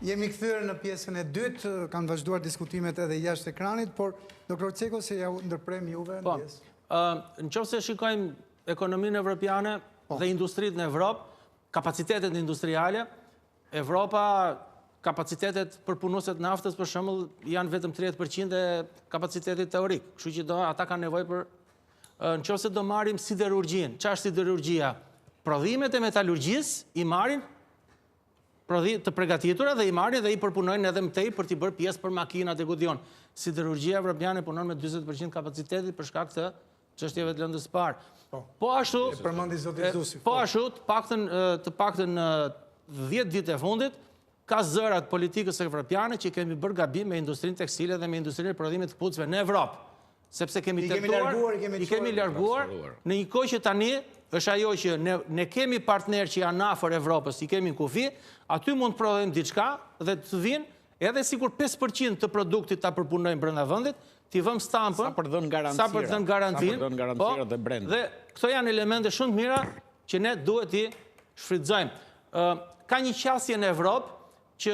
Jemi kthyer në pjesën e dytë, kanë vazhduar diskutimet edhe jashtë ekranit, por doktor Ceko se ja ndërprem juve në pjesë. Në qoftë se shikojmë ekonominë evropiane dhe industritë në Evropë, kapacitetet industriale, Evropa, kapacitetet për punuesit naftës për shembull janë vetëm 30% e kapacitetit teorik. Kështu që ata kanë nevojë për në qoftë se do marrim siderurgjin. Çfarë është siderurgjia? Prodhimet e metalurgjisë i marrin të përgatitura dhe i marrin dhe i përpunojnë edhe më tej për t'i bërë pjesë për makinat e kudion. Siderurgjia evropiane punon me 40% kapacitetit për shkak të çështjeve të lëndës së parë. Po ashtu, të paktën 10 vite e fundit, ka zërat politikës evropiane që kemi bërë gabim me industrinë tekstile dhe me industrinë e prodhimit të këpucëve në Evropë. Sepse kemi larguar në një kohë që tani është ajo që ne kemi partnerë që janë afër Evropës, i kemi në kufi, aty mund të prodhojmë diçka dhe të vinë edhe sikur 5% të produktit ta përpunojmë brenda vendit, t'i vëmë stampën, sa për dhënë garancinë dhe brenda. Dhe këto janë elemente shumë të mira që ne duhet i shfrytëzojmë. Ka një qasje në Evropë që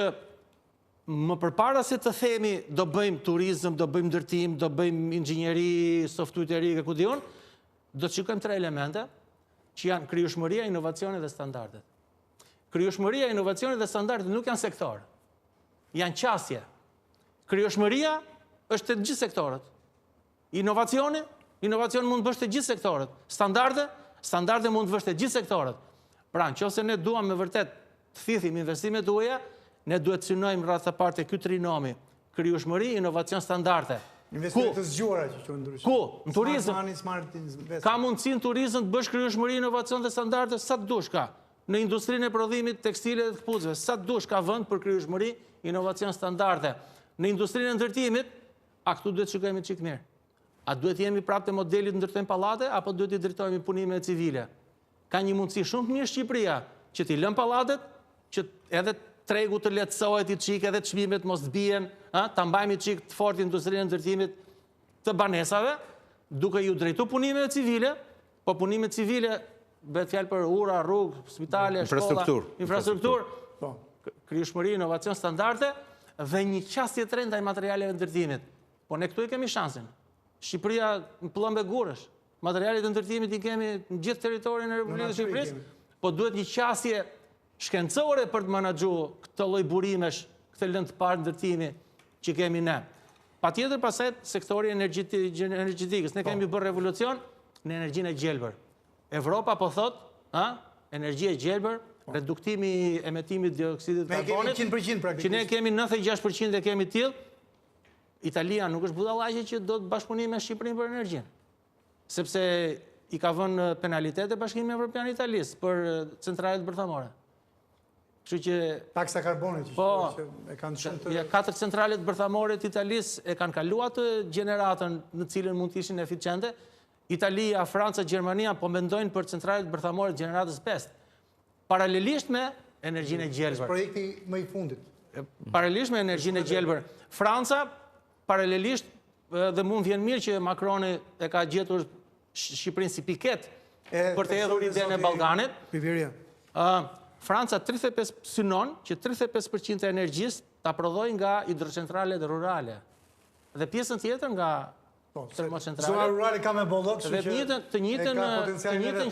më përpara se të themi do bëjmë turizëm, do bëjmë ndërtim, do bëjmë inxhinjeri, softuteri e ku diun, do të shikojmë 3 elemente që janë krijueshmëria, inovacioni dhe standardet. Krijueshmëria, inovacioni dhe standardet nuk janë sektor. Janë qasje. Krijueshmëria është të gjithë sektorët. Inovacioni mund të bësh të gjithë sektorët. Standarde mund të bësh të gjithë sektorët. Pra, nëse ne duam me vërtet të thithim investimet tuaja, ne duhet të synojmë rreth së parë ky trinomi, krijueshmëri, inovacion, standarde. Investimet të zgjuara që quhen ndryshe. Ku? Në turizëm. Ka mundësi në turizëm të bësh krijueshmëri, inovacion dhe standarde sa të dush ka. Në industrinë e prodhimit tekstile dhe të këpucëve, sa të dush ka vend për krijueshmëri, inovacion, standarde. Në industrinë e ndërtimit, a këtu duhet të shikojmë çik mirë. A duhet jemi prapë te modeli të ndërtojmë pallate apo duhet i drejtojmë punimeve civile? Ka një mundësi shumë të mirë Shqipëria që t'i lëm pallatet, që edhe tregu të lehtësohet i çik edhe çmimet mos të bien, ta mbajmë i çik të fortë industrinë e ndërtimit të banesave, duke ju drejtu punimeve civile, po punimet civile bëhet fjalë për ura, rrugë, spitale, shkolla, infrastrukturë, krijueshmëri, inovacion, standarde dhe një qasje të re ndaj materialeve ndërtimit. Po ne këtu i kemi shansin. Shqipëria në plumbe gurësh. Materialet e ndërtimit i kemi në gjithë territorin e Republikës së Shqipërisë, po duhet një qasje shkencore për të menaxhuar këtë lloj burimesh, këtë lëndë të parë ndërtimi që kemi ne. Patjetër pastaj sektori energjetikës, ne kemi bërë revolucion në energjinë e gjelbër. Evropa po thot, energji e gjelbër, reduktimi i emetimit dioksidit të karbonit, që ne kemi 96% e kemi tillë. Italia nuk është budallaqe që do të bashkëpunojë me Shqipërinë për energjinë. Sepse i ka vënë penalitete Bashkimi Evropian Italisë për centralet bërthamore. Kështu që taksa karbonit që e kanë shumë të 4 centralet bërthamore të Italisë e kanë kaluar të gjeneratën në cilën mund të ishin eficiente. Italia, Franca, Gjermania po mendojnë për centralet bërthamore të gjeneratës 5. Paralelisht me energjinë e gjelbër. Projekti më i fundit. Paralelisht me energjinë e gjelbër. Franca paralelisht dhe mund vjen mirë që Macroni e ka gjetur Shqipërinë si piket për të hedhur idenë e Ballkanit. Franca synon që 35% e energjisë ta prodhojë nga hidrocentralet rurale. Dhe pjesën tjetër nga termocentrale. Zona rurale ka me bollok, të njëjtën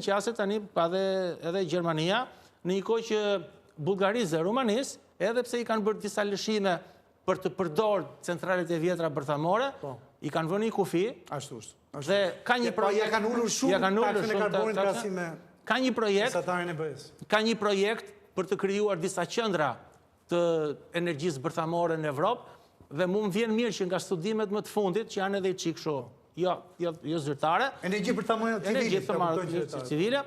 qasje tani pa edhe Gjermania, në një kohë që Bullgarisë dhe Rumanisë, edhe pse i kanë bërë disa lëshime për të përdorur centralet e vjetra bërthamore, i kanë vënë i kufi. Ashtu është. Dhe ka një projekt, ja kanë ulur shumë taksën e karbonit krahasim me mesatarin e BE-s. Ka një projekt për të krijuar disa qendra të energjisë bërthamore në Evropë dhe mund vjen mirë që nga studimet më të fundit që janë edhe çik kështu, jo zyrtare, energji bërthamore civile,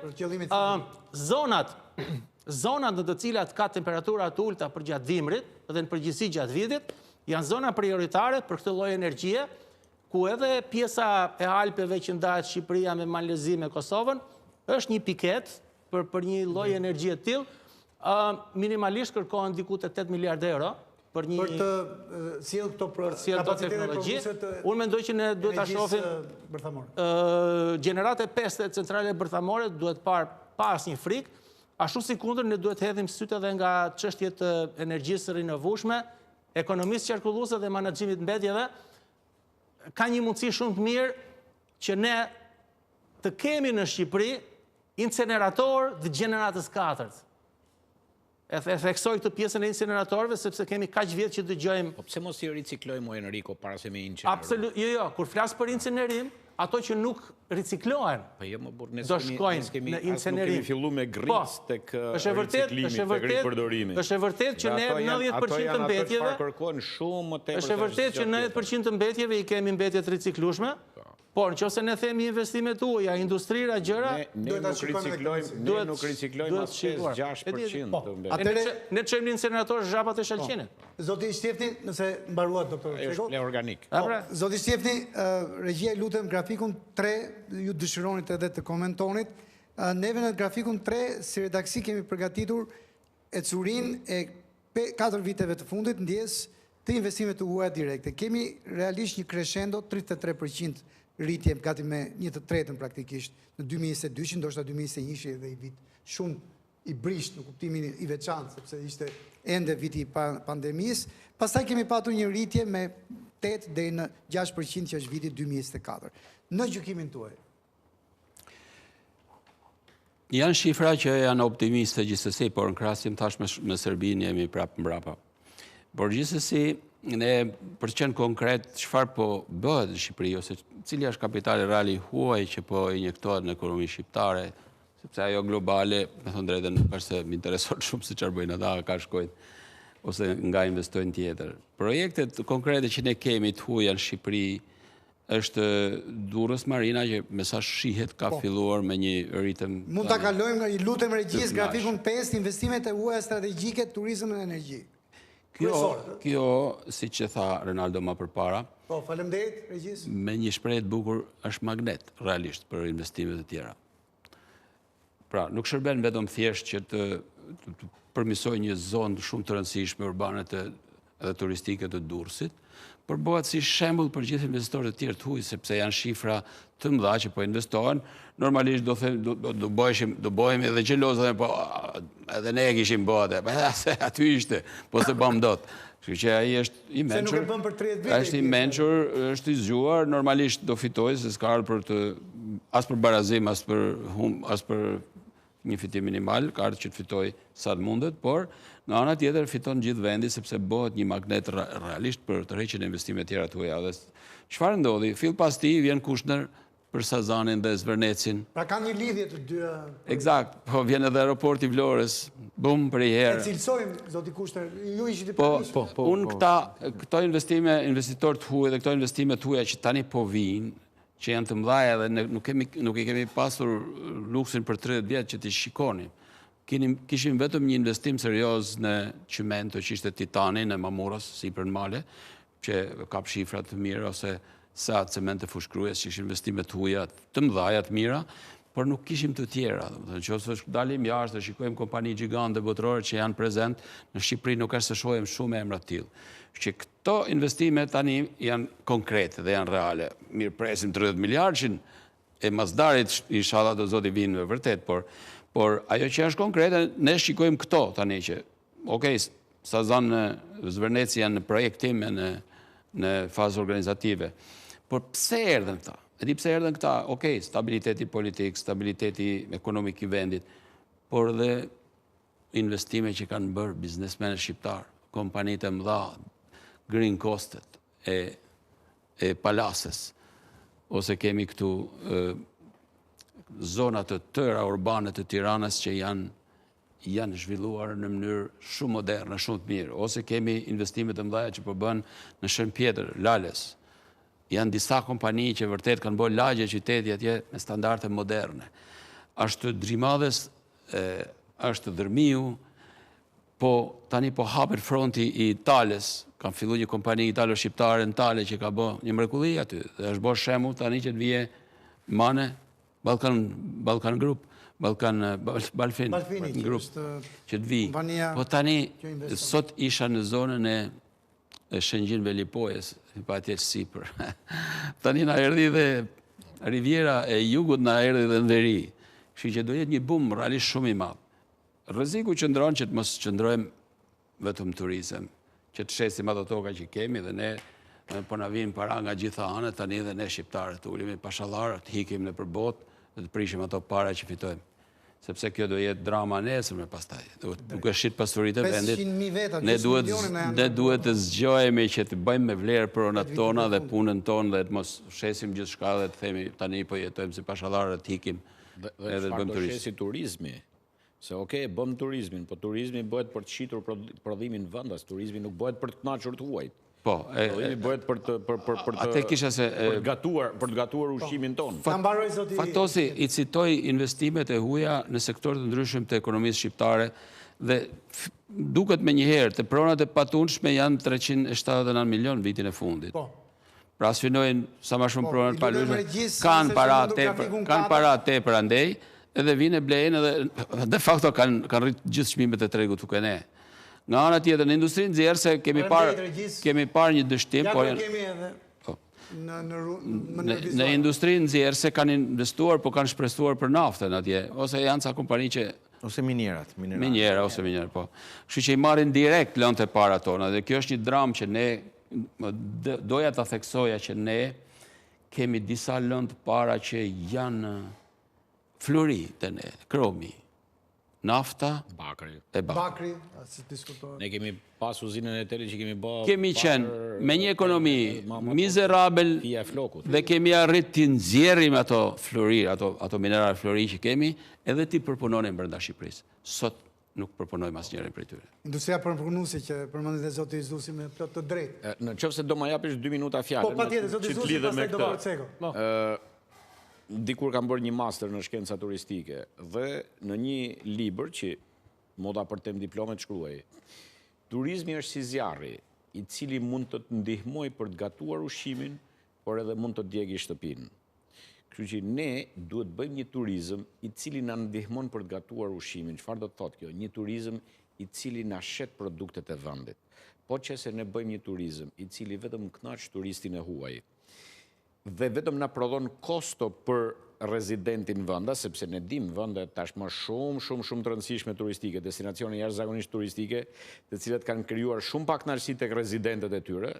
zonat në të cilat ka temperatura të ulta për gjatë dimrit dhe në përgjithësi gjatë vitit, janë zona prioritare për këtë lloj energjie, ku edhe pjesa e Alpeve që ndahet Shqipëria me Malezi, me Kosovën, është një piket për një lloj energjie të tillë. Minimalisht kërkohen diku te 8 miliardë euro për të sjellë këto teknologji. Unë mendoj që ne duhet ta shohim gjenerate 5 centrale bërthamore, duhet pas një frikë, ashtu si kundër ne duhet hedhim sytë edhe nga çështjet e energjisë rinovueshme, ekonomisë qarkulluese dhe menaxhimit mbetjeve. Ka një mundësi shumë të mirë që ne të kemi në Shqipëri incinerator të gjeneratës 4. E theksoj këtë pjesën e incineratorëve sepse kemi kaq vjet që dëgjojmë. Po pse mos i riciklojmë Enrico para se me incineruar? Absolutisht, jo, kur flas për incinerim, ato që nuk riciklohen. Po jo, më burr, ne do shkojnë në incinerim. Kemi filluar me gris tek riciklimi, tek ripërdorimi. Është e vërtetë që ne 90% të mbetjeve kërkojnë shumë më tepër. Është e vërtetë që 90% të mbetjeve i kemi mbetje të riciklueshme. Por nëse ne themi investimet tuaja, industrira, gjëra, ne nuk riciklojmë as 5-6% të mbetjeve. Ne çojmë në incinerator zhapat e shalqinit. Zoti Shtjefni, nëse mbaruat doktor Çeko. Është organik. Zoti Shtjefni, regjia lutem grafikun 3, ju dëshironit edhe të komentonit. Neve në grafikun 3 si redaksi kemi përgatitur ecurin e 4 viteve të fundit ndjes të investimet të huaja direkte. Kemi realisht një crescendo 33% rritje gati me 1/3 praktikisht në 2022, ndoshta 2021 edhe i vit shumë i brisht në kuptimin i veçantë, sepse ishte ende viti i pandemisë. Pastaj kemi patur një rritje me 8 deri në 6% që është viti 2024. Në gjykimin tuaj. Janë shifra që janë optimiste gjithsesi, por në krahasim tash me Serbinë jemi prapë mbrapa. Por gjithsesi, ne për të qenë konkret, çfarë po bëhet në Shqipëri, ose cili është kapitali real i huaj që po injektohet në ekonominë shqiptare, sepse ajo globale, me thënë drejtën, nuk është se më intereson shumë se çfarë bëjnë ata, ka shkojnë, ose nga investojnë tjetër. Projektet konkrete që ne kemi të huaja në Shqipëri është Durrës Marina, që me sa shihet ka filluar me një ritëm. Mund ta kalojmë, lutem regjisë, grafikun 5, investimet e huaja strategjike, turizëm dhe energji. Kjo, si që tha Renaldo ma përpara, po, faleminderit, regjisë. Me një shprehje të bukur është magnet, realisht, për investimet e tjera. Pra, nuk shërben vetëm thjesht që të përmisoj një zonë shumë të rëndësishme urbane edhe turistike të Durrësit, por bëhet si shembull për gjithë investitorët e tjerë të huaj, sepse janë shifra të mëdha që po investohen. Normalisht do bëhemi edhe xhelozë, po edhe ne kishim bëhet, se aty ishte, po se bëm dot. Kështu që ai është i mençur. Se nuk e bën për 30 vite. Është i mençur, është i zgjuar, normalisht do fitojë, se s'ka ardhur për të as për barazim, as për një fitim minimal, ka ardhur që të fitojë sa të mundet, por në ana tjetër fiton gjithë vendi sepse bëhet një magnet realisht për të rrëqen e investime tjera të huaja. Dhe çfarë ndodhi? Fill pas ti vjen Kushner për Sazanin dhe Zvernecin. Pra ka një lidhje të dyja. Eksakt, po vjen edhe aeroporti i Vlorës, bum për i herë. E cilësojmë, zoti Kushner, ju ishit i përgjithshëm. Po, unë këto investitor të huaj dhe këto investime të huaja që tani po vinë, që janë të mëdhaja dhe nuk i kemi pasur luksin për 30 vjetë që t'i shikonim. Kishim vetëm një investim serios në qimento që ishte Titani në Mamuras, si për në male, që kap shifrat të mirë, ose sa cemente fushkrues, që ishë investimet të huja të mëdhaja të mira, por nuk kishim të tjera. Që ose dalim jashtë dhe shikojmë kompani gjigante botërore që janë prezent, në Shqipëri nuk është se shohem shumë emra të tillë. Që këto investime tani janë konkrete dhe janë reale. Mirë presim 30 miliardë, e masdarit inshallah do zoti vinë me vërtet, por ajo që është konkrete, ne shikojmë këto tani që, Sazan në Zverneci janë në projektim e në fazë organizative. Por pse erdhen këta? E di pse erdhen këta? Stabiliteti politik, stabiliteti ekonomik i vendit, por dhe investime që kanë bërë biznesmenë shqiptar, kompanit e mëdha, Green Costet e Palaces, ose kemi këtu zonat të tëra urbane të Tiranës që janë zhvilluar në mënyrë shumë moderne, shumë të mirë. Ose kemi investimet të mëdha që po bën në Shënpjetër, Lales. Janë disa kompani që vërtet kanë bërë lagje qyteti atje me standarde moderne. Ashtë Drimadhes, është Dërmiu, po tani po hapet fronti i Tales, kanë fillu një kompani italo-shqiptare në Tale që ka bërë një mrekulli aty, dhe është bërë shembull tani që të vije Mane, Balkan Group, Balfin Group, që të vijë. Po tani, sot isha në zonën e Shëngjin Velipojës, pa atje sipër. Tani na erdhi dhe Riviera e Jugut na erdhi dhe në veri. Kështu që do jetë një bum realisht shumë i madh. rreziku qëndron që të mos qëndrojmë vetëm turizëm, që të shesim ato toka që kemi dhe ne po na vinë para nga gjitha anët, tani dhe ne shqiptarët të ulemi pashallar, të hikim në përbot dhe të prishim ato para që fitojmë. Sepse kjo do jetë drama nesërme pastaj. Duke shit pasuritë e vendit, 500.000 veta, ne 10 miliona ne duhet të zgjojemi që të bëjmë me vlerë pronat tona dhe punën tonë dhe të mos shesim gjithçka dhe të themi tani po jetojmë si pashallarë të hikim edhe të bëjmë turizëm. Shesi turizmi. Se okej, bëm turizmin, po turizmi bëhet për të shitur prodhimin vendas, turizmi nuk bëhet për të kënaqur të huajt. Po, Prodhimi bëhet për të gatuar ushqimin tonë. Fatosi i citoj investimet e huaja në sektorët të ndryshëm të ekonomisë shqiptare dhe duket me njëherë të pronat e patunshme janë 379 milion vitin e fundit. Pra sfinojnë sa ma shumë pronat palushme, kanë para tepër andej, edhe vinë e blejnë edhe de facto kanë rritë gjithë çmimet e tregut tuk e ne. Nga ana tjetër, në industrinë nxjerrëse kemi parë një dështim, në industrinë nxjerrëse kanë investuar, po kanë shpresuar për naftën atje, ose janë ca kompani që ose minerat. Minjera, po. Kështu që i marrin direkt lëndë e para tona, dhe kjo është një dramë që ne, doja ta theksoja që ne kemi disa lëndë para që janë flori të ne, kromi, nafta e bakri. Ne kemi pas uzinën e telit që kemi bërë... Kemi qenë me një ekonomi mizerabel dhe kemi arrit të nxjerrim ato flori, ato mineral flori që kemi, edhe ti përpunonin brenda Shqipërisë. Sot nuk përpunojmë asnjërin prej tyre. Industria përpunuese që përmendet e zoti Izdusi me plot të drejtë. Nëse do ma japësh 2 minuta fjalën. Po patjetër, zoti Izdusi pastaj do bëhet seko. Dikur kam bërë një master në shkenca turistike dhe në një libër që moda për tem diplomet shkruaj, turizmi është si zjarri, i cili mund të të ndihmoj për të gatuar ushqimin, por edhe mund të djegi shtëpinë. Kështu që ne duhet bëjmë një turizëm i cili na ndihmon për të gatuar ushqimin. Çfarë do të thotë kjo? Një turizëm i cili na shet produktet e vendit. Po që se ne bëjmë një turizëm i cili vetëm kënaq turistin e huaj, dhe vetëm na prodhon kosto për rezidentin vënda, sepse ne dim vëndet tashmë shumë të rëndësishme turistike, destinacione jashtëzakonisht turistike, të cilat kanë krijuar shumë pak kënaqësi tek rezidentët e tyre.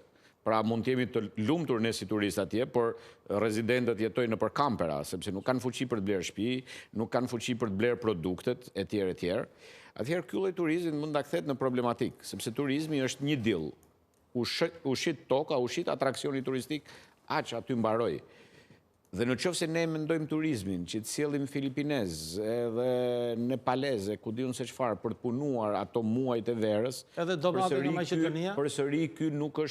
Pra mund të jemi të lumtur ne si turistë atje, por rezidentët jetojnë nëpër kampera, sepse nuk kanë fuqi për të blerë shtëpi, nuk kanë fuqi për të blerë produktet etj. Atëherë ky lloj turizmi mund ta kthehet në problematik, sepse turizmi është një diell. Ushit toka, ushit atraksioni turistik, aq aty mbaroj. Dhe në qoftë se ne mendojmë turizmin, që të sjellim filipinez, edhe nepaleze, ku diun se çfarë, për të punuar ato muajt e verës, edhe domate nga Maqedonia, përsëri ky nuk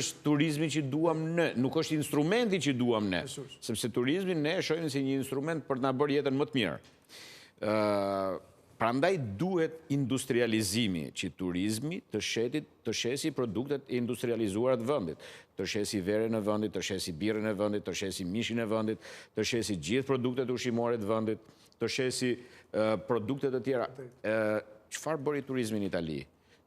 është turizmi që duam ne, nuk është instrumenti që duam ne, sepse turizmin ne e shohim si një instrument për të na bërë jetën më të mirë. Prandaj duhet industrializimi që turizmi të shesi produktet e industrializuara të vendit, të shesi verën e vendit, të shesi birrën e vendit, të shesi mishin e vendit, të shesi gjithë produktet ushqimore të vendit, të shesi produktet e tjera. Çfarë bëri turizmi në Itali?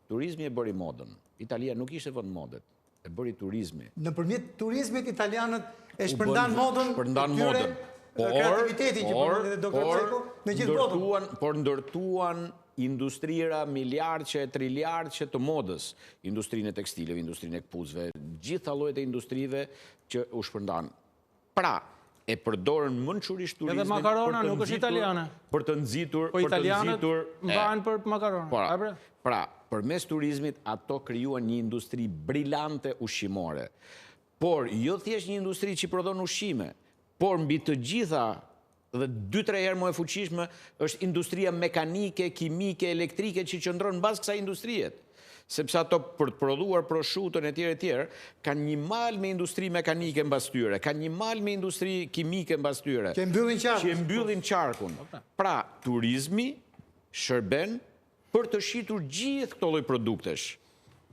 Turizmi e bëri modën. Italia nuk ishte vend modet, e bëri turizmi. Nëpërmjet turizmit italianët e shpërndan modën. Kreativitetin që përmendet e Dr. Ceko në gjithë botën. Por ndërtuan industrira miliardçe, triliardçe të modës, industrinë e tekstileve, industrinë e këpucëve, gjitha llojet e industrive që u shpërndan. Pra, e përdorën mençurisht turizmin. Edhe makarona nuk është italiane. Për të nxitur, po italianët mbahen për makarona. Pra, përmes turizmit ato krijuan një industri brillante ushqimore. Por jo thjesht një industri që prodhon ushqime, por mbi të gjitha dhe 2-3 herë më e fuqishme është industria mekanike, kimike, elektrike që qëndron mbas kësaj industrie. Sepse ato për të prodhuar proshutën etj. Kanë një mal me industri mekanike mbas tyre, kanë një mal me industri kimike mbas tyre. Që e mbyllin qarkun. Pra, turizmi shërben për të shitur gjithë këto lloj produktesh.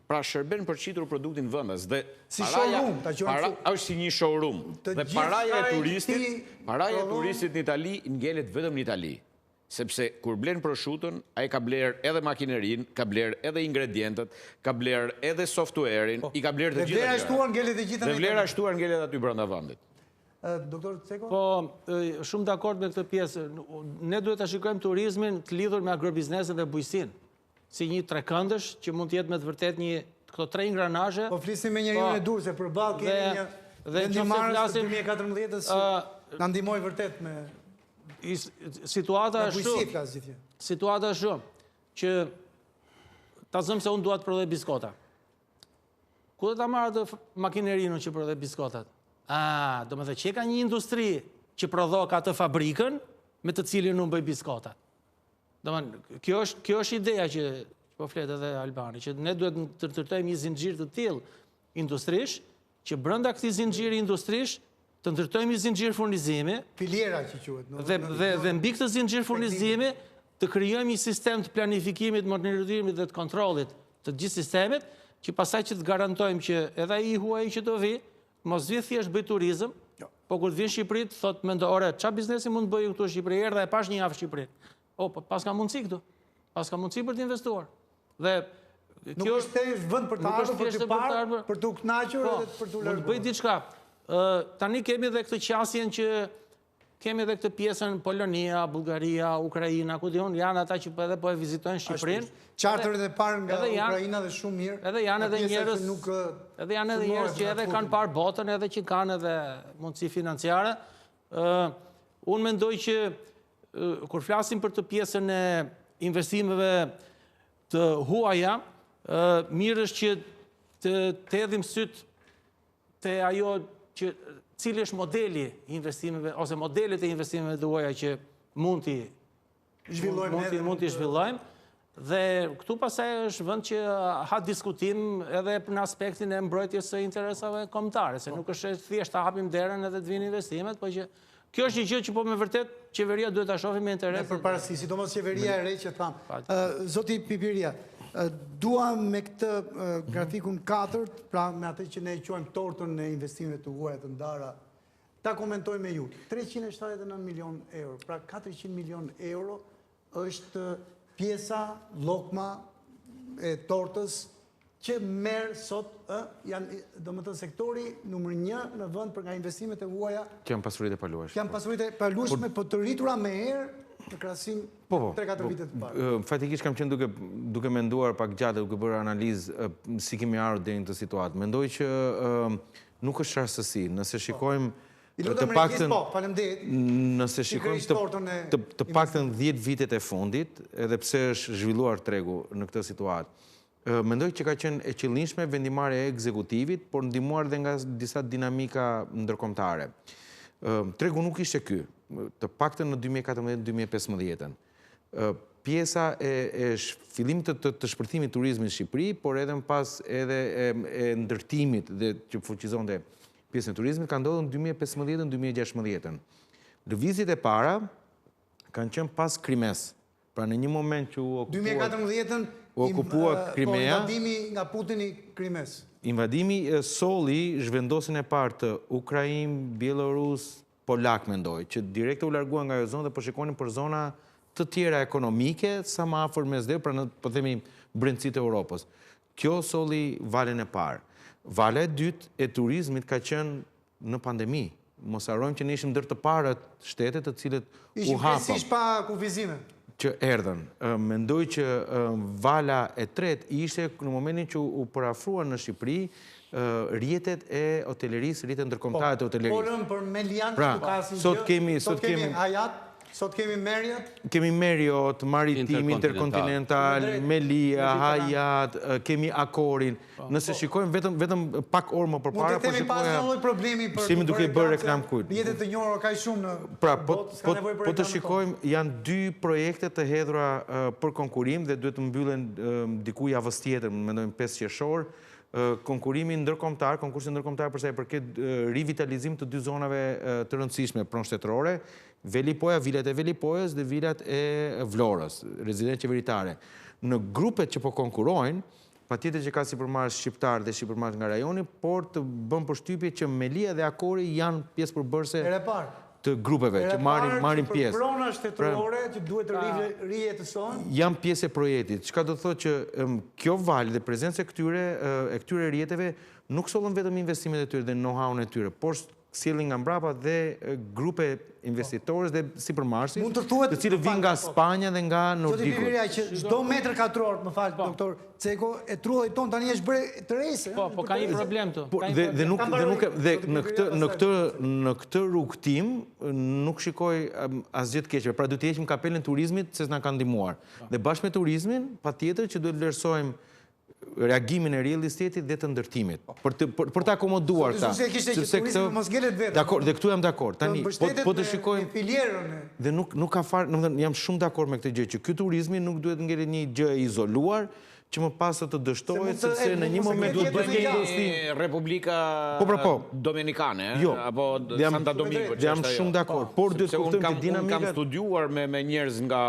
Pra shërben për qitur produktin vendas. Si showroom, ta quajmë. Është si një showroom. Dhe paraja e turistit në Itali ngelet vetëm në Itali. Sepse kur blen proshutën, ai ka bler edhe makinerinë, ka bler edhe ingredientët, ka bler edhe softwarein, i ka bler të gjitha. Dhe vlera e shtuar ngelet e gjitha. Dhe vlera e shtuar ngelet aty brenda vendit. Doktor Ceko? Po, shumë dakord me këtë pjesë. Ne duhet të shikojmë turizmin të lidhur me agrobiznesin dhe bujqësinë, si një trekëndësh që mund të jetë me të vërtet një këto tre ingranazhe. Po flisim me njeriun e dur, se përballë kemi një vendimarrës të 2014-s që na ndihmoi vërtet me situata bujqësi flas gjithë. Situata është shumë që ta zëm se unë dua të prodhoj biskota. Ku do ta marr atë makinerinë që prodhoj biskotat? Do më dhe që ka një industri që prodhok atë fabrikën me të cilin unë bëj biskotat. Kjo është ideja që po flet edhe Albani, që ne duhet të ndërtojmë një zinxhir të tillë industrish, që brenda këtij zinxhiri industrish të ndërtojmë një zinxhir furnizimi, filiera që quhet, dhe mbi këtë zinxhir furnizimi të krijojmë një sistem të planifikimit, monitorimit dhe të kontrollit të gjithë sistemit, që pasaj që të garantojmë që edhe ai huaj që do vi, mos vi thjesht bëj turizëm, po kur të vinë në Shqipëri, thotë mendo, ore, çfarë biznesi mund të bëj këtu në Shqipëri, erdha e pash një javë në Shqipëri. Po pas ka mundësi këtu. Pas ka mundësi për të investuar. Dhe nuk është vend për të ardhur, për të parë, për të kënaqur edhe për të larguar. Mund të bëj diçka. Tani kemi edhe këtë qasjen që kemi edhe këtë pjesën Polonia, Bullgaria, Ukraina, ku diun, janë ata që edhe po e vizitojnë Shqipërinë. Charteret e parë nga Ukraina dhe shumë mirë. Edhe janë edhe njerëz që edhe kanë parë botën, edhe që kanë edhe mundësi financiare. Unë mendoj që kur flasim për të pjesën e investimeve të huaja, mirë është që të hedhim syt te ajo që cili është modeli i investimeve ose modelet e investimeve të huaja që mund t'i zhvillojmë. Dhe këtu pasaj është vend që ha diskutim edhe në aspektin e mbrojtjes së interesave kombëtare, se nuk është thjesht ta hapim derën edhe të vinë investimet, po që kjo është një gjë që po me vërtet qeveria duhet ta shohë me interes. Me përparësi, sidomos qeveria e re që tham. Zoti Pipiria, dua me këtë grafikun 4, pra me atë që ne e quajmë tortën e investimeve të huaja të ndara, ta komentoj me ju. 379 milion euro, pra 400 milion euro është pjesa, llokma e tortës që merë sot, do më thënë sektori numër 1 në vend për nga investimet e huaja. Që janë pasuritë e palueshme. Që janë pasuritë e palueshme, po të rritura me herë në krahasim 3-4 vitet të parë. Fatikisht kam qenë duke menduar pak gjatë, duke bërë analizë si kemi ardhur deri në këtë situatë. Mendoj që nuk është rastësi. Nëse shikojmë të paktën nëse shikojmë të paktën 10 vitet e fundit, edhe pse është zhvilluar tregu në këtë situatë, mendoj që ka qenë e qëllimshme vendimarrja e ekzekutivit, por ndihmuar dhe nga disa dinamika ndërkombëtare. Tregu nuk ishte ky, të paktën në 2014-2015. Pjesa e fillimit të shpërthimit turizmit në Shqipëri, por edhe më pas edhe e ndërtimit dhe që fuqizonte pjesën e turizmit ka ndodhur në 2015-2016. Lëvizjet e para kanë qenë pas Krimes. Pra në një moment që u 2014 okupua Krimea, invadimi nga Putini Krimes. Invadimi solli zhvendosin e parë të Ukrainë, Bielorus, Polak mendoj, që direkt u larguan nga ajo zonë dhe po shikonin për zona të tjera ekonomike, sa më afër mesdheu, pra në po themi brendësitë e Europës. Kjo solli valën e parë. Vala e dytë e turizmit ka qenë në pandemi. Mos harrojmë që ne ishim ndër të parët shtetet të cilët u hapën. Ishim pa kufizime. Që erdhën. Mendoj që vala e tretë ishte në momentin që u përafruan në Shqipëri rrjetet e hotelerisë, rrjetet ndërkombëtare të hotelerisë. Folëm për Melian, pra, sot kemi Hayat, sot kemi Marriott. Kemi Marriott, Maritim, Intercontinental, Melia, Hayat, kemi Accorin. Nëse shikojmë vetëm pak orë më përpara, po shikoja. Mund të themi pas një lloj problemi për duke bërë reklam kujt. Rrjetet të njohura kaq shumë në botë, s'ka nevojë për po të shikojmë, janë 2 projekte të hedhura për konkurim dhe duhet të mbyllen diku javës tjetër, mendojmë 5 qershor. Konkurimi ndërkombëtar, konkursi ndërkombëtar për sa i përket rivitalizim të 2 zonave të rëndësishme pronë-shtetërore, Velipoja, vilat e Velipojës dhe vilat e Vlorës, rezidencë qeveritare. Në grupet që po konkurojnë, patjetër që ka sipërmarrës shqiptar dhe shqiptarë nga rajoni, por të bën përshtypje që Melia dhe Akori janë pjesë përbërëse të grupeve që marrin pjesë. Për prona shtetërore që duhet të rijetësohen. Janë pjesë e projektit. Çka do të thotë që kjo valë dhe prezenca e këtyre rrjeteve nuk sollën vetëm investimet e tyre dhe know-how-n e tyre, por sjellin nga mbrapa dhe grupe investitorës dhe sipërmarrësi, Mund të thuhet, të cilët vinë nga Spanja dhe nga Zoti Nordiku. Pipiria, që çdo metër katror, më fal, doktor Ceko, e trulloj ton tani është bërë të rejse. Po, ka një problem të. Në këtë rrugtim nuk shikoj asgjë të keqe. Pra duhet të heqim kapelen turizmit se s'na ka ndihmuar. Dhe bashkë me turizmin, patjetër që duhet vlerësojmë reagimin e real estate-it dhe të ndërtimit. Për të akomoduar ta. Dakor, dhe këtu jam dakord. Tani, po të shikojmë dhe nuk ka farë, jam shumë dakord me këtë gjë që ky turizmi nuk duhet ngeli një gjë e izoluar që më pas të dështohet sepse në një moment duhet bëjmë një investim. Republika Dominikane, apo Santa Domingo. Jam shumë dakord, por duhet të kuptojmë që dinamika. Unë kam studiuar me njerëz nga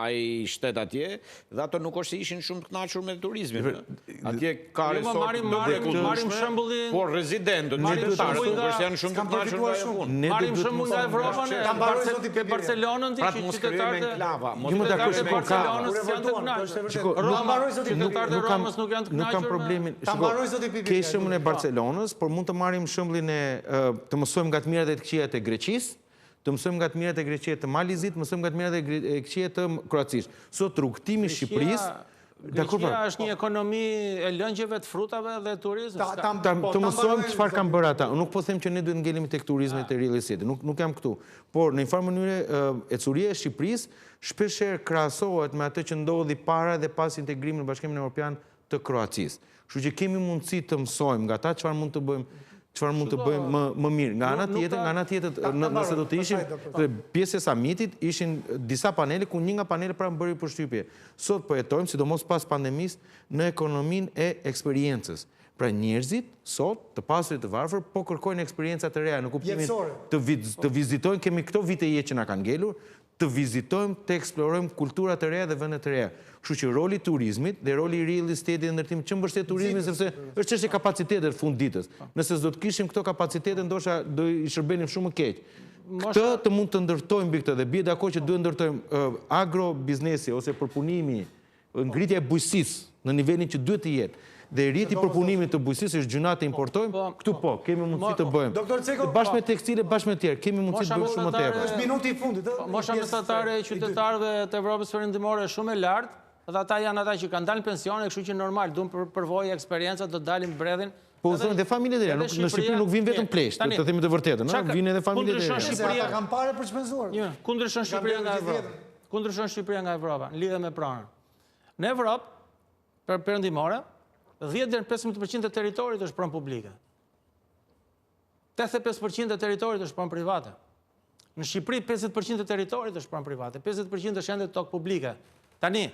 ai shtet atje, dhe ato nuk është se ishin shumë të kënaqur me turizmin. Atje ka resort Marim shembullin, por rezidentët, qytetarët nuk është janë shumë të kënaqur nga ajo punë. Marim shembull nga Evropa në Barcelonën, pra të mos krijojmë enklava. Qytetarët e Romës nuk janë të Nuk kam problemin. Ke shembullin e Barcelonës, por mund të marrim shembullin e të mësojmë nga të mirat e të këqijat e Greqisë, të mësojmë nga të mirat e Greqisë të Malizit, mësojmë nga të mirat e këqija të Kroacisë. Sot rrugtimi i Shqipërisë, Greqia është një ekonomi e lëngjeve të frutave dhe turizmit. Të mësojmë çfarë kanë bërë ata. Unë nuk po them që ne duhet ngelemi tek turizmi te real estate. Nuk jam këtu. Por në një farë mënyrë ecuria e Shqipërisë shpeshherë krahasohet me atë që ndodhi para dhe pas integrimit në Bashkimin Evropian të Kroacisë. Kështu që kemi mundësi të mësojmë nga ata çfarë mund të bëjmë më mirë. Nga ana tjetër, nëse do të ishim pjesë e samitit, ishin disa panele ku një nga panele pra më bëri përshtypje. Sot po jetojmë, sidomos pas pandemisë, në ekonominë e eksperiencës. Pra njerëzit, sot, të pasurit të varfër, po kërkojnë eksperienca të reja, në kuptimin të vizitojnë, kemi këto vite jetë që na kanë ngelur, të vizitojmë, të eksplorojmë kultura të reja dhe vendet të reja. Kështu që roli i turizmit dhe roli i real estate dhe ndërtimit që mbështet turizmin sepse është çështje kapacitete në fund ditës. Nëse s'do të kishim këto kapacitete, ndoshta do i shërbenim shumë më keq. Këtë të mund të ndërtojmë mbi këtë dhe bie dakord që duhet ndërtojmë agrobiznesi ose përpunimi, ngritja e bujqësisë në nivelin që duhet të jetë. Dhe rriti përpunimit të bujqësisë është gjuna të importojmë, këtu po, kemi mundësi të bëjmë. Bashkë me tekstile, bashkë me tjerë, kemi mundësi të bëjmë shumë më tepër. Është minuti i fundit. Mosha mesatare e qytetarëve të Evropës perëndimore është shumë e lartë, dhe ata janë ata që kanë dalë në pensione, kështu që normal, duan të përvojë eksperjenca, do dalin mbredhin. Po thonë dhe familjet e reja, në Shqipëri nuk vinë vetëm pleshtë, të themi të vërtetën, vinë edhe familjet e reja. Ata kanë parë për shpenzuar. Ku ndryshon Shqipëria nga Evropa, në lidhje me pronën? Në Evropë perëndimore, 10 deri në 15% e territorit është pronë publike. 85% e territorit është pronë private. Në Shqipëri 50% e territorit është pronë private, 50% është ende tokë publike. Tani,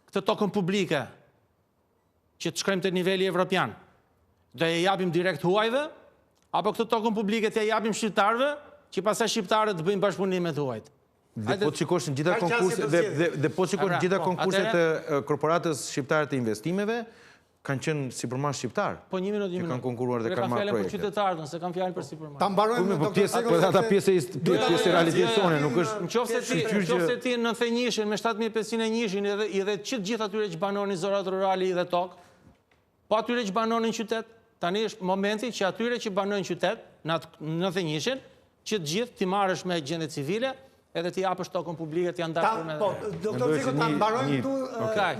këtë tokën publike që të shkojmë te niveli evropian, do e japim direkt huajve, apo këtë tokën publike të japim shqiptarëve, që pastaj shqiptarët të bëjnë bashkëpunim me huajt. Dhe po të shikosh në gjitha konkurset të korporatës shqiptare të investimeve, kanë qenë sipërmarrës shqiptar. Po një minutë. Që kanë konkuruar dhe kanë marrë projekte. Për qytetarët, nëse kanë fjalën për sipërmarrës. Ta mbarojmë doktor Seko. Po ata pjesë e realitetsone, nuk është. Nëse ti në Thënjishin me 7500 njëshin edhe që gjithë atyre që banonin zorat rurale dhe tokë, po atyre që banonin qytet, tani është momenti që atyre që banojnë qytet në Thënjishin, që gjithë ti marrësh me gjendje civile, edhe ti japësh tokën publike të janë dashur me. Po, doktor Ceko, ta mbarojmë këtu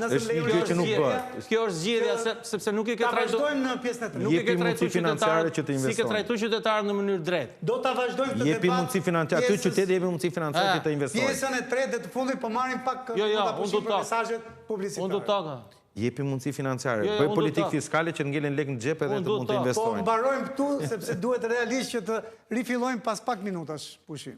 nëse lejohet. Kjo është zgjedhja sepse nuk i ke trajtuar. Ta vazhdojmë në pjesën e tretë. Jepi mundësi financiare që të investojnë. Si ke trajtuar qytetarët në mënyrë drejtë. Do ta vazhdojmë këtë debat. Jepi mundësi financiare, aty qyteti jepi mundësi financiare që të investojnë. Pjesën e tretë dhe të fundit po marrim pak mesazhet publicitare. Unë do toka. Jepi mundësi financiare. Bëj politikë fiskale që ngelen lek në xhep edhe të mund të investojnë. Po mbarojmë këtu sepse duhet realisht që të rifillojmë pas pak minutash pushim.